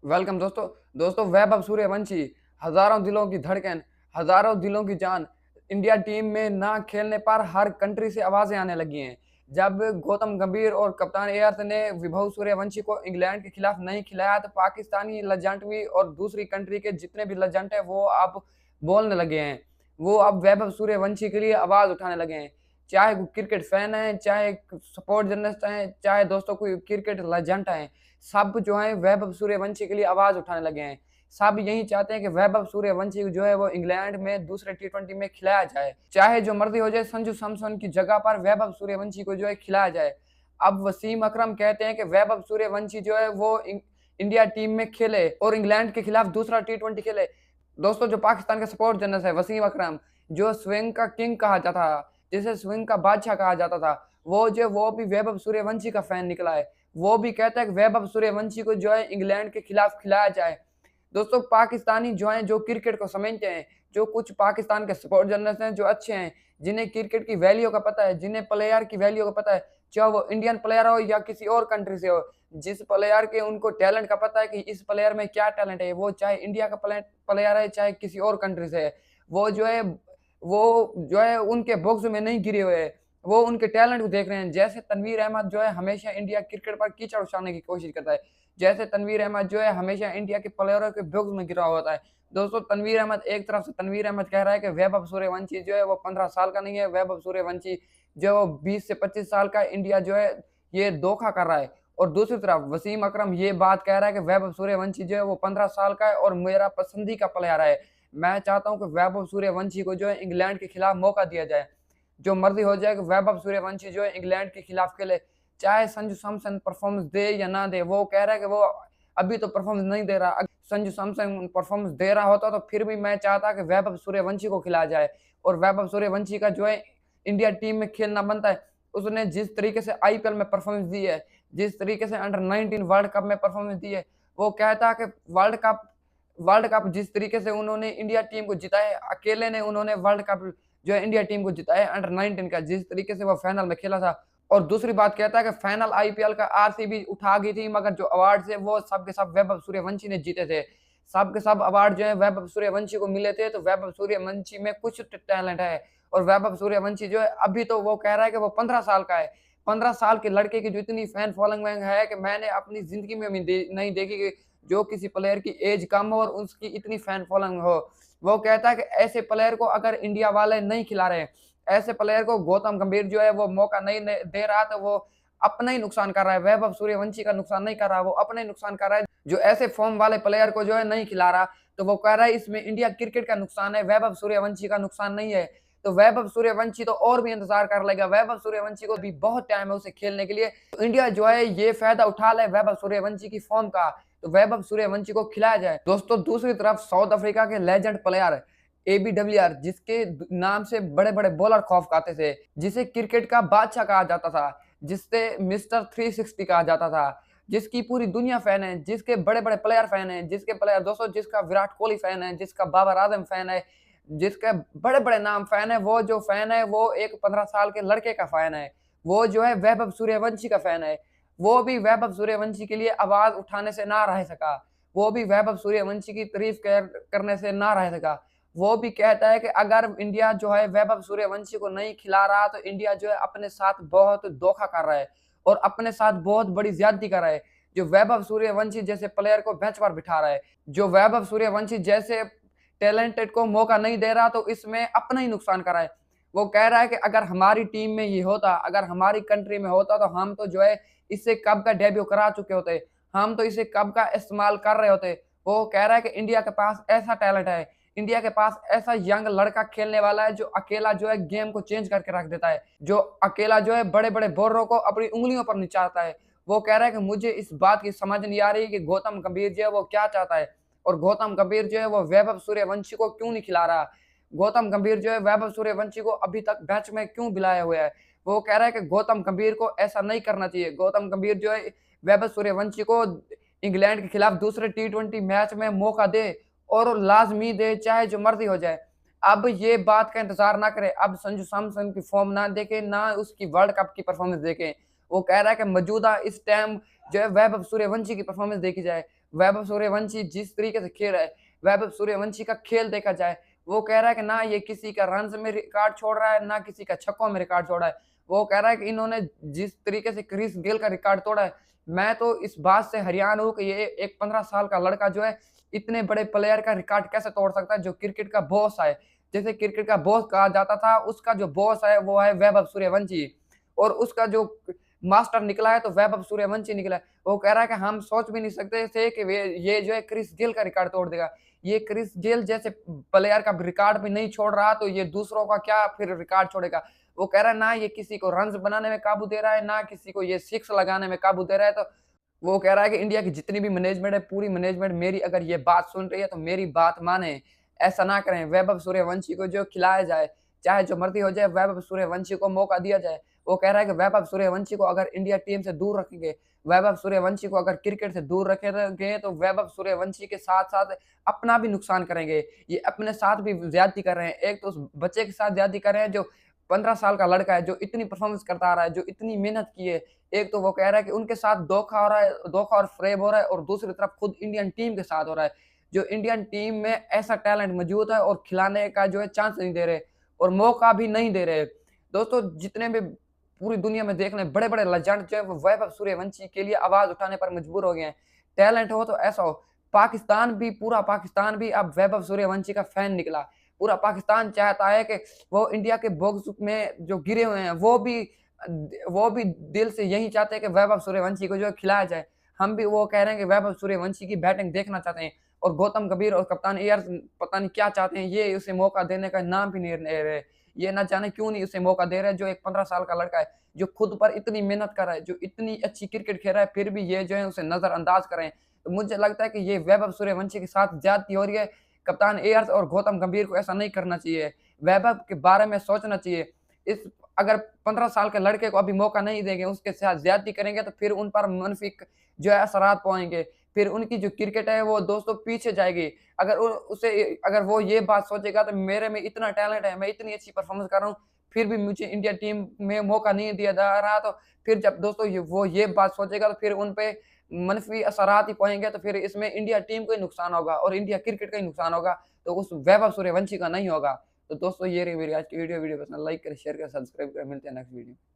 Welcome दोस्तों। वैभव सूर्यवंशी, हजारों दिलों की धड़कन, हजारों दिलों की जान। इंडिया टीम में ना खेलने पर हर कंट्री से आवाजें आने लगी हैं। जब गौतम गंभीर और कप्तान एआर ने वैभव सूर्यवंशी को इंग्लैंड के खिलाफ नहीं खिलाया तो पाकिस्तानी लेजेंड भी और दूसरी कंट्री के जितने भी लेजेंड हैं वो अब बोलने लगे हैं। वो अब वैभव सूर्यवंशी के लिए आवाज उठाने लगे हैं। चाहे वो क्रिकेट फैन है, चाहे सपोर्ट जर्नलिस्ट हैं, चाहे दोस्तों कोई क्रिकेट लेजेंड है, सब जो है वैभव सूर्यवंशी के लिए आवाज उठाने लगे हैं। सब यही चाहते हैं कि वैभव सूर्यवंशी जो है वो इंग्लैंड में दूसरे टी20 में खिलाया जाए, चाहे जो मर्जी हो जाए। संजू सैमसन की जगह पर वैभव सूर्यवंशी को जो है खिलाया जाए। अब वसीम अकरम कहते हैं कि वैभव सूर्यवंशी जो है वो इंडिया टीम में खेले और इंग्लैंड के खिलाफ दूसरा टी20 खेले। दोस्तों, जो पाकिस्तान का सपोर्ट जर्नलिस्ट है वसीम अकरम, जो स्विंग का किंग कहा जाता था, जिसे स्विंग का बादशाह कहा जाता था, वो भी वैभव सूर्यवंशी का फैन निकला है। वो भी कहता है कि वैभव सूर्यवंशी को जो है इंग्लैंड के खिलाफ खिलाया जाए। दोस्तों, पाकिस्तानी जो हैं, जो क्रिकेट को समझते हैं, जो कुछ पाकिस्तान के सपोर्ट जर्नलिस्ट हैं जो अच्छे हैं, जिन्हें क्रिकेट की वैल्यू का पता है, जिन्हें प्लेयर की वैल्यू का पता है, चाहे वो इंडियन प्लेयर हो या किसी और कंट्री से हो, जिस प्लेयर के उनको टैलेंट का पता है कि इस प्लेयर में क्या टैलेंट है, वो चाहे इंडिया का प्लेयर है, चाहे किसी और कंट्री से है, वो जो है उनके बॉक्स में नहीं गिरे हुए हैं। वो उनके टैलेंट को देख रहे हैं। जैसे तनवीर अहमद जो है हमेशा इंडिया क्रिकेट पर कीचड़ उछालने की कोशिश करता है। जैसे तनवीर अहमद जो है हमेशा इंडिया के प्लेयरों के बॉक्स में गिरा होता है। दोस्तों, तनवीर अहमद एक तरफ से तनवीर अहमद कह रहा है कि वैभव सूर्यवंशी जो है वो 15 साल का नहीं है। वैभव सूर्यवंशी जो है वो 20 से 25 साल का, इंडिया जो है ये धोखा कर रहा है। और दूसरी तरफ वसीम अकरम ये बात कह रहा है कि वैभव सूर्यवंशी जो है वो 15 साल का है और मेरा पसंदीदा प्लेयर है। मैं चाहता हूं कि वैभव सूर्यवंशी को जो है इंग्लैंड के खिलाफ मौका दिया जाए। जो मर्जी हो जाए कि वैभव सूर्यवंशी जो है इंग्लैंड के खिलाफ खेले, चाहे संजू सैमसन परफॉर्मेंस दे या ना दे। वो कह रहा है कि वो अभी तो परफॉर्मेंस नहीं दे रहा। अगर संजू सैमसन परफॉर्मेंस दे रहा होता तो फिर भी मैं चाहता कि वैभव सूर्यवंशी को खिलाया जाए। और वैभव सूर्यवंशी का जो है इंडिया टीम में खेलना बनता है। उसने जिस तरीके से आईपीएल में परफॉर्मेंस दी है, जिस तरीके से अंडर 19 वर्ल्ड कप में परफॉर्मेंस दी है, वो कहता है कि वर्ल्ड कप जिस तरीके से उन्होंने इंडिया टीम को जिताया, अकेले ने उन्होंने वर्ल्ड कप जो है इंडिया टीम को जिताया अंडर 19 का, जिस तरीके से वो फाइनल में खेला था। और दूसरी बात कहता है कि फाइनल आईपीएल का आरसीबी उठा गई थी, मगर जो अवार्ड थे वो सब के सब वैभव सूर्यवंशी ने जीते थे। सब के सब अवार्ड जो है वैभव सूर्यवंशी को मिले थे। तो वैभव सूर्यवंशी में कुछ टैलेंट है। और वैभव सूर्यवंशी जो है अभी तो वो कह रहा है कि वो 15 साल का है। 15 साल के लड़के की जो इतनी फैन फॉलोइंग है कि मैंने अपनी जिंदगी में भी नहीं देखी कि जो किसी प्लेयर की एज कम हो और उसकी इतनी फैन फॉलोइंग हो। वो कहता है कि ऐसे प्लेयर को अगर इंडिया वाले नहीं खिला रहे, ऐसे प्लेयर को गौतम गंभीर जो है वो मौका नहीं दे रहा, तो वो अपना ही नुकसान कर रहा है। वैभव सूर्यवंशी का नुकसान नहीं कर रहा, वो अपना ही नुकसान कर रहा है। जो ऐसे फॉर्म वाले प्लेयर को जो है नहीं खिला रहा, तो वो कह रहा है इसमें इंडिया क्रिकेट का नुकसान है, वैभव सूर्यवंशी का नुकसान नहीं है। तो वैभव सूर्यवंशी तो और भी इंतजार कर लेगा। वैभव सूर्यवंशी को भी बहुत टाइम है उसे खेलने के लिए। तो इंडिया जो है ये फायदा उठा ले वैभव सूर्यवंशी की फॉर्म का, तो वैभव सूर्यवंशी को खिलाया जाए। दोस्तों, दूसरी तरफ साउथ अफ्रीका के लेजेंड प्लेयर एबी डिविलियर्स, जिसके नाम से बड़े बड़े बॉलर खौफ खाते थे, जिसे क्रिकेट का बादशाह कहा जाता था, जिससे मिस्टर 360 कहा जाता था, जिसकी पूरी दुनिया फैन है, जिसके बड़े बड़े प्लेयर फैन है, जिसके प्लेयर दोस्तों जिसका विराट कोहली फैन है, जिसका बाबर आजम फैन है, जिसके बड़े बड़े नाम फैन है। वो जो फैन है वो एक 15 साल के लड़के का फैन है। वो जो है वैभव सूर्यवंशी का फैन है। वो भी वैभव सूर्यवंशी के लिए आवाज उठाने से ना रह सका। वो भी वैभव सूर्यवंशी की तारीफ करने से ना रह सका। वो भी कहता है कि अगर इंडिया जो है वैभव सूर्यवंशी को नहीं खिला रहा तो इंडिया जो है अपने साथ बहुत धोखा कर रहा है और अपने साथ बहुत बड़ी ज्यादती कर रहा है। जो वैभव सूर्यवंशी जैसे प्लेयर को बेंच पर बिठा रहा है, जो वैभव सूर्यवंशी जैसे टैलेंटेड को मौका नहीं दे रहा, तो इसमें अपना ही नुकसान कर रहा है। वो कह रहा है कि अगर हमारी टीम में ये होता, अगर हमारी कंट्री में होता, तो हम तो जो है इससे कब का डेब्यू करा चुके होते, हम तो इसे कब का इस्तेमाल कर रहे होते। वो कह रहा है कि इंडिया के पास ऐसा टैलेंट है, इंडिया के पास ऐसा यंग लड़का खेलने वाला है जो अकेला जो है गेम को चेंज करके रख देता है, जो अकेला जो है बड़े बड़े बॉलरों को अपनी उंगलियों पर नचाता है। वो कह रहा है कि मुझे इस बात की समझ नहीं आ रही कि गौतम गंभीर जो है वो क्या चाहता है और गौतम गंभीर जो है वो वैभव सूर्यवंशी को क्यों नहीं खिला रहा। गौतम गंभीर जो है वैभव सूर्यवंशी को अभी तक मैच में क्यों बुलाया हुआ है। वो कह रहा है कि गौतम गंभीर को ऐसा नहीं करना चाहिए। गौतम गंभीर जो है वैभव सूर्यवंशी को इंग्लैंड के खिलाफ दूसरे टी20 मैच में मौका दे और लाजमी दे, चाहे जो मर्जी हो जाए। अब ये बात का इंतजार ना करे, अब संजू सैमसन की फॉर्म ना देखे, ना उसकी वर्ल्ड कप की परफॉर्मेंस देखे। वो कह रहा है कि मौजूदा इस टाइम जो है वैभव सूर्यवंशी की परफॉर्मेंस देखी जाए। वैभव सूर्यवंशी जिस तरीके से खेल रहा है, वैभव सूर्यवंशी का खेल देखा जाए, वो कह रहा है कि ना ये किसी का रन्स में रिकॉर्ड छोड़ रहा है, ना किसी का छक्कों में रिकॉर्ड छोड़ा है। वो कह रहा है कि इन्होंने जिस तरीके से क्रिस गेल का रिकॉर्ड तोड़ा है, मैं तो इस बात से हैरान हूँ कि ये एक 15 साल का लड़का जो है, इतने बड़े प्लेयर का रिकॉर्ड कैसे तोड़ सकता है, जो क्रिकेट का बॉस है। जैसे क्रिकेट का बॉस कहा जाता था, उसका जो बॉस है, वो है वैभव सूर्यवंशी और उसका जो मास्टर निकला है, तो वैभव सूर्यवंशी निकला है। वो कह रहा है कि हम सोच भी नहीं सकते थे कि वे ये जो है क्रिस गेल का रिकॉर्ड तोड़ देगा। ये क्रिस गेल जैसे प्लेयर का रिकॉर्ड भी नहीं छोड़ रहा, तो ये दूसरों का क्या फिर रिकॉर्ड छोड़ेगा। वो कह रहा है ना ये किसी को रन्स बनाने में काबू दे रहा है, ना किसी को ये सिक्स लगाने में काबू दे रहा है। तो वो कह रहा है कि इंडिया की जितनी भी मैनेजमेंट है, पूरी मैनेजमेंट मेरी अगर ये बात सुन रही है, तो मेरी बात माने। ऐसा ना करें, वैभव सूर्यवंशी को जो खिलाया जाए, चाहे जो मर्ज़ी हो जाए, वैभव सूर्यवंशी को मौका दिया जाए। वो कह रहा है कि वैभव सूर्यवंशी को अगर इंडिया टीम से दूर रखेंगे, वैभव सूर्यवंशी को अगर क्रिकेट से दूर रखेंगे, तो वैभव सूर्यवंशी के साथ-साथ अपना भी नुकसान करेंगे। ये अपने साथ भी ज़्यादती कर रहे हैं। एक तो उस बच्चे के साथ ज़्यादती कर रहे हैं, जो 15 साल का लड़का है, जो इतनी परफ़ॉर्मेंस करता आ रहा है, जो इतनी मेहनत की है। एक तो वो कह रहा है कि उनके साथ धोखा हो रहा है, धोखा और फ़रेब हो रहा है और दूसरी तरफ खुद इंडियन टीम के साथ हो रहा है। जो इंडियन टीम में ऐसा टैलेंट मौजूद है और खिलाने का जो है चांस नहीं दे रहे और मौका भी नहीं दे रहे। दोस्तों जितने भी पूरी दुनिया में देख लें बड़े-बड़े लेजेंड जो है वो वैभव सूर्यवंशी के लिए आवाज़ उठाने पर मजबूर हो गए हैं। टैलेंट हो तो ऐसा हो। पाकिस्तान भी पूरा पाकिस्तान भी अब वैभव सूर्यवंशी का फैन निकला। पूरा पाकिस्तान चाहता है कि वो इंडिया के बॉक्स में जो गिरे हुए हैं वो भी दिल से यही चाहते हैं कि वैभव सूर्यवंशी को जो है खिलाया जाए। हम भी वो कह रहे हैं कि वैभव सूर्यवंशी की बैटिंग देखना चाहते हैं और गौतम गंभीर और कप्तान एआर पता नहीं क्या चाहते हैं, ये उसे मौका देने का नाम भी नहीं ले रहे। ये ना जाने क्यों नहीं उसे मौका दे रहे हैं, जो एक 15 साल का लड़का है, जो खुद पर इतनी मेहनत कर रहा है, जो इतनी अच्छी क्रिकेट खेल रहा है, फिर भी ये जो है उसे नज़रअंदाज कर रहे हैं। तो मुझे लगता है कि ये वैभव सूर्यवंशी के साथ ज़्यादती हो रही है। कप्तान एआर और गौतम गंभीर को ऐसा नहीं करना चाहिए। वैभव के बारे में सोचना चाहिए। इस अगर 15 साल के लड़के को अभी मौका नहीं देंगे, उसके साथ ज़्यादती करेंगे, तो फिर उन पर मनफ़ी जो है असरात पड़ेंगे। फिर उनकी जो क्रिकेट है वो दोस्तों पीछे जाएगी। अगर वो ये बात सोचेगा तो मेरे में इतना टैलेंट है, मैं इतनी अच्छी परफ़ॉर्मेंस कर रहा हूँ, फिर भी मुझे इंडिया टीम में मौका नहीं दिया जा रहा, तो फिर जब दोस्तों वो ये बात सोचेगा तो फिर उन पे मनफ़ी असरात ही पड़ेंगे, तो फिर इसमें इंडिया टीम को ही नुकसान होगा और इंडिया क्रिकेट का ही नुकसान होगा, तो उस वैभव सूर्यवंशी का नहीं होगा। तो दोस्तों ये रही मेरी आज की वीडियो। वीडियो पसंद लाइक करें, शेयर करें, सब्सक्राइब करें। मिलते हैं नेक्स्ट वीडियो में।